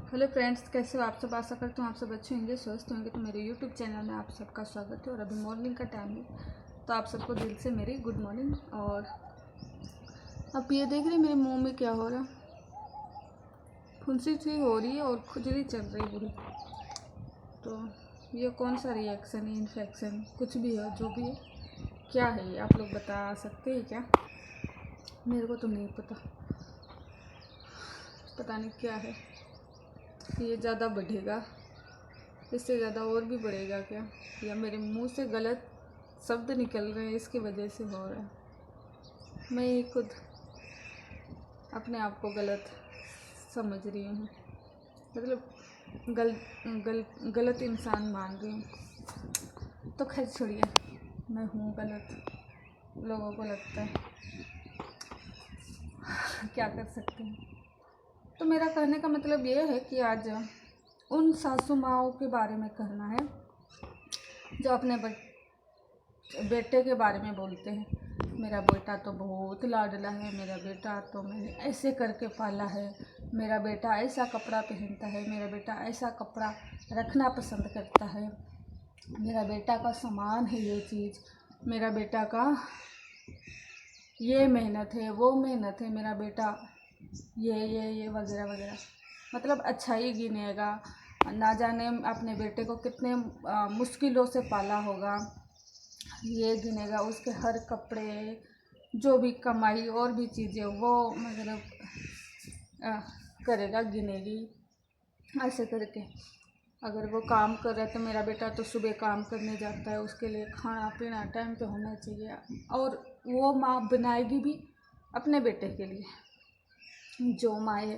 Hello friends, कैसे हो आप सब। आशा करती हूँ आप सब अच्छे होंगे, स्वस्थ होंगे। तो मेरे यूट्यूब चैनल में आप सबका स्वागत है। और अभी मॉर्निंग का टाइम है, तो आप सबको दिल से मेरी गुड मॉर्निंग। और अब ये देख रहे मेरे मुंह में क्या हो रहा, फुंसी सी हो रही है और खुजली चल रही है पूरी। तो ये कौन सा रिएक्शन है, इन्फेक्शन कुछ भी है, जो भी है, क्या है ये आप लोग बता सकते हैं क्या? मेरे को तो नहीं पता नहीं क्या है। ये ज़्यादा बढ़ेगा, इससे ज़्यादा और भी बढ़ेगा क्या, या मेरे मुंह से गलत शब्द निकल रहे हैं इसकी वजह से हो रहा है। मैं ही खुद अपने आप को गलत समझ रही हूँ, मतलब गलत इंसान मान रही हूँ। तो खैर छोड़िए, मैं हूँ गलत, लोगों को लगता है, क्या कर सकते हैं। तो मेरा कहने का मतलब ये है कि आज उन सासू माओं के बारे में कहना है जो अपने बेटे के बारे में बोलते हैं। मेरा बेटा तो बहुत लाडला है, मेरा बेटा तो मैंने ऐसे करके पाला है, मेरा बेटा ऐसा कपड़ा पहनता है, मेरा बेटा ऐसा कपड़ा रखना पसंद करता है, मेरा बेटा का सामान है ये चीज़, मेरा बेटा का ये मेहनत है, वो मेहनत है, मेरा बेटा ये वगैरह वगैरह। मतलब अच्छाई गिनेगा, ना जाने अपने बेटे को कितने मुश्किलों से पाला होगा, ये गिनेगा। उसके हर कपड़े, जो भी कमाई और भी चीज़ें वो मतलब करेगा, गिनेगी ऐसे करके। अगर वो काम कर रहा है तो मेरा बेटा तो सुबह काम करने जाता है, उसके लिए खाना पीना टाइम पे होना चाहिए। और वो माँ बनाएगी भी अपने बेटे के लिए। जो माएँ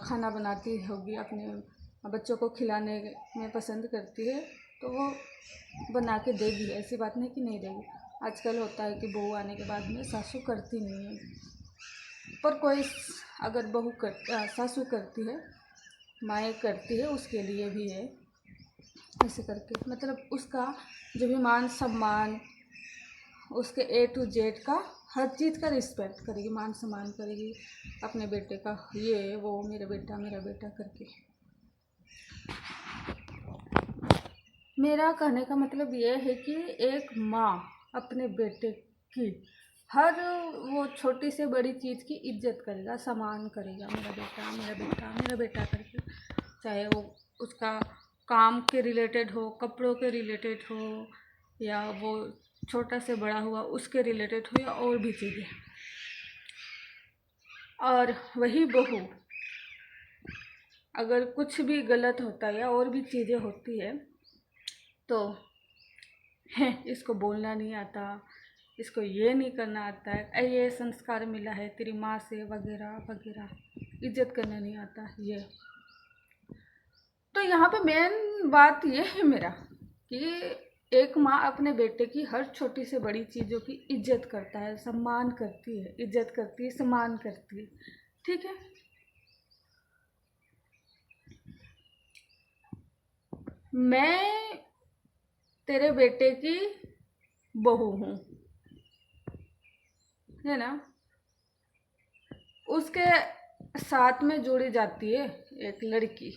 खाना बनाती होगी, अपने बच्चों को खिलाने में पसंद करती है, तो वो बना के देगी, ऐसी बात नहीं कि नहीं देगी। आजकल होता है कि बहू आने के बाद में सासू करती नहीं है, पर कोई अगर बहू सासू करती है, माएँ करती है, उसके लिए भी है ऐसे करके। मतलब उसका जो भी मान सम्मान, उसके A to Z का हर चीज़ का रिस्पेक्ट करेगी, मान सम्मान करेगी अपने बेटे का, ये वो मेरा बेटा करके। मेरा कहने का मतलब ये है कि एक माँ अपने बेटे की हर वो छोटी से बड़ी चीज़ की इज्जत करेगा, सम्मान करेगा। मेरा बेटा करके, चाहे वो उसका काम के रिलेटेड हो, कपड़ों के रिलेटेड हो, या वो छोटा से बड़ा हुआ उसके रिलेटेड हो, या और भी चीज़ें। और वही बहू अगर कुछ भी गलत होता है या और भी चीज़ें होती है तो है इसको बोलना नहीं आता, इसको ये नहीं करना आता है, ये संस्कार मिला है तेरी माँ से वगैरह वगैरह, इज्जत करना नहीं आता ये। तो यहाँ पे मेन बात ये है मेरा कि एक माँ अपने बेटे की हर छोटी से बड़ी चीज़ों की इज्जत करता है, सम्मान करती है, इज्जत करती है, सम्मान करती है, ठीक है। मैं तेरे बेटे की बहू हूँ, है ना। उसके साथ में जोड़ी जाती है एक लड़की,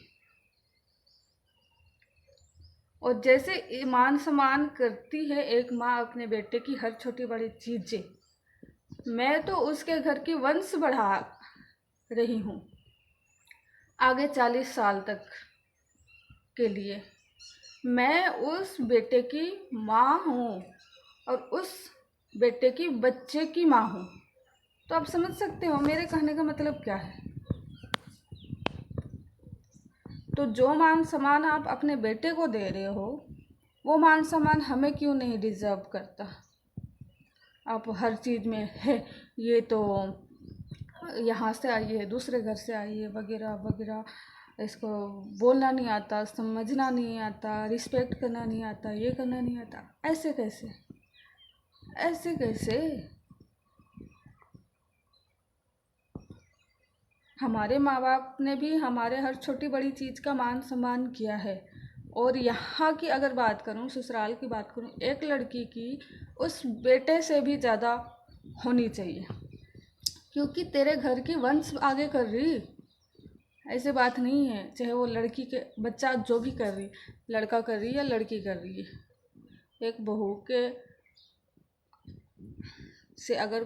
और जैसे मान सम्मान करती है एक माँ अपने बेटे की हर छोटी बड़ी चीज़ें, मैं तो उसके घर की वंश बढ़ा रही हूँ आगे 40 साल तक के लिए। मैं उस बेटे की माँ हूँ और उस बेटे की बच्चे की माँ हूँ। तो आप समझ सकते हो मेरे कहने का मतलब क्या है। तो जो मान सम्मान आप अपने बेटे को दे रहे हो, वो मान सम्मान हमें क्यों नहीं डिज़र्व करता। आप हर चीज़ में है ये तो यहाँ से आई है, दूसरे घर से आई है वगैरह वगैरह, इसको बोलना नहीं आता, समझना नहीं आता, रिस्पेक्ट करना नहीं आता, ये करना नहीं आता। ऐसे कैसे, ऐसे कैसे। हमारे माँ बाप ने भी हमारे हर छोटी बड़ी चीज़ का मान सम्मान किया है। और यहाँ की अगर बात करूँ, ससुराल की बात करूँ, एक लड़की की उस बेटे से भी ज़्यादा होनी चाहिए, क्योंकि तेरे घर की वंश आगे कर रही ऐसे बात नहीं है, चाहे वो लड़की के बच्चा जो भी कर रही, लड़का कर रही है या लड़की कर रही है, एक बहू के से अगर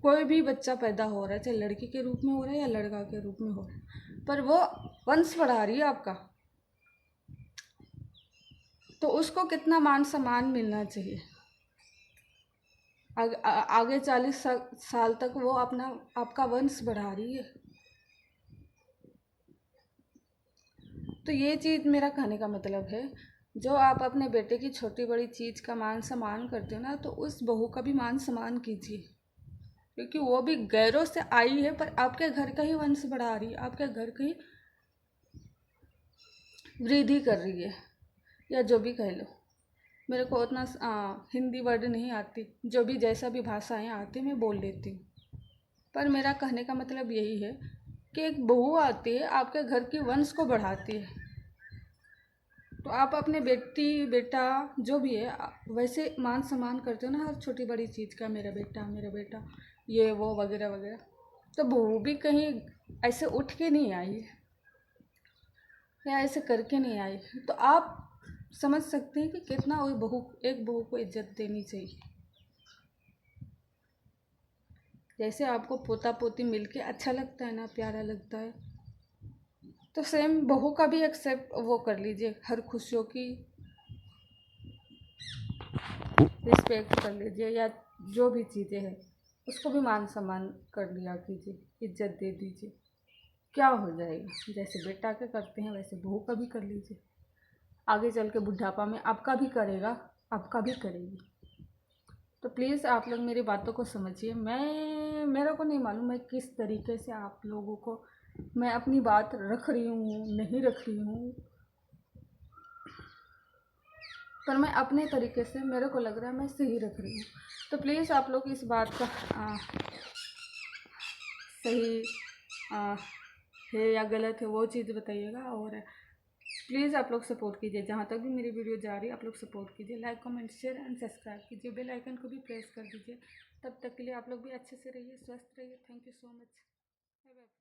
कोई भी बच्चा पैदा हो रहा है, चाहे लड़की के रूप में हो रहा है या लड़का के रूप में हो रहा है, पर वो वंश बढ़ा रही है आपका, तो उसको कितना मान सम्मान मिलना चाहिए। आगे 40 साल तक वो अपना आपका वंश बढ़ा रही है। तो ये चीज़ मेरा कहने का मतलब है, जो आप अपने बेटे की छोटी बड़ी चीज़ का मान सम्मान करते हो ना, तो उस बहू का भी मान सम्मान कीजिए, क्योंकि वो भी गैरों से आई है, पर आपके घर का ही वंश बढ़ा रही है, आपके घर की वृद्धि कर रही है, या जो भी कह लो। मेरे को उतना हिंदी वर्ड नहीं आती, जो भी जैसा भी भाषाएँ आती मैं बोल लेती हूँ, पर मेरा कहने का मतलब यही है कि एक बहू आती है, आपके घर की वंश को बढ़ाती है। तो आप अपने बेटी बेटा जो भी है वैसे मान सम्मान करते हो ना, हर छोटी बड़ी चीज़ का, मेरा बेटा ये वो वगैरह वगैरह। तो बहू भी कहीं ऐसे उठ के नहीं आई है या ऐसे करके नहीं आई है, तो आप समझ सकते हैं कि कितना वो एक बहू को इज्जत देनी चाहिए। जैसे आपको पोता पोती मिलके अच्छा लगता है ना, प्यारा लगता है, तो सेम बहू का भी एक्सेप्ट वो कर लीजिए, हर खुशियों की रिस्पेक्ट कर लीजिए, या जो भी चीज़ें हैं उसको भी मान सम्मान कर लिया कीजिए, इज्जत दे दीजिए, क्या हो जाएगा। जैसे बेटा के करते हैं वैसे बहू का भी कर लीजिए, आगे चल के बुढ़ापा में आपका भी करेगा, आपका भी करेगी। तो प्लीज़ आप लोग मेरी बातों को समझिए। मेरे को नहीं मालूम मैं किस तरीके से आप लोगों को मैं अपनी बात रख रही हूँ नहीं रख रही हूँ, पर मैं अपने तरीके से मेरे को लग रहा है मैं सही रख रही हूँ। तो प्लीज़ आप लोग इस बात का सही है या गलत है वो चीज़ बताइएगा, और प्लीज़ आप लोग सपोर्ट कीजिए, जहाँ तक भी मेरी वीडियो जा रही है आप लोग सपोर्ट कीजिए, like comment share and subscribe कीजिए, बेल आइकन को भी प्रेस कर दीजिए। तब तक के लिए आप लोग भी अच्छे से रहिए, स्वस्थ रहिए। Thank you so much. Bye bye.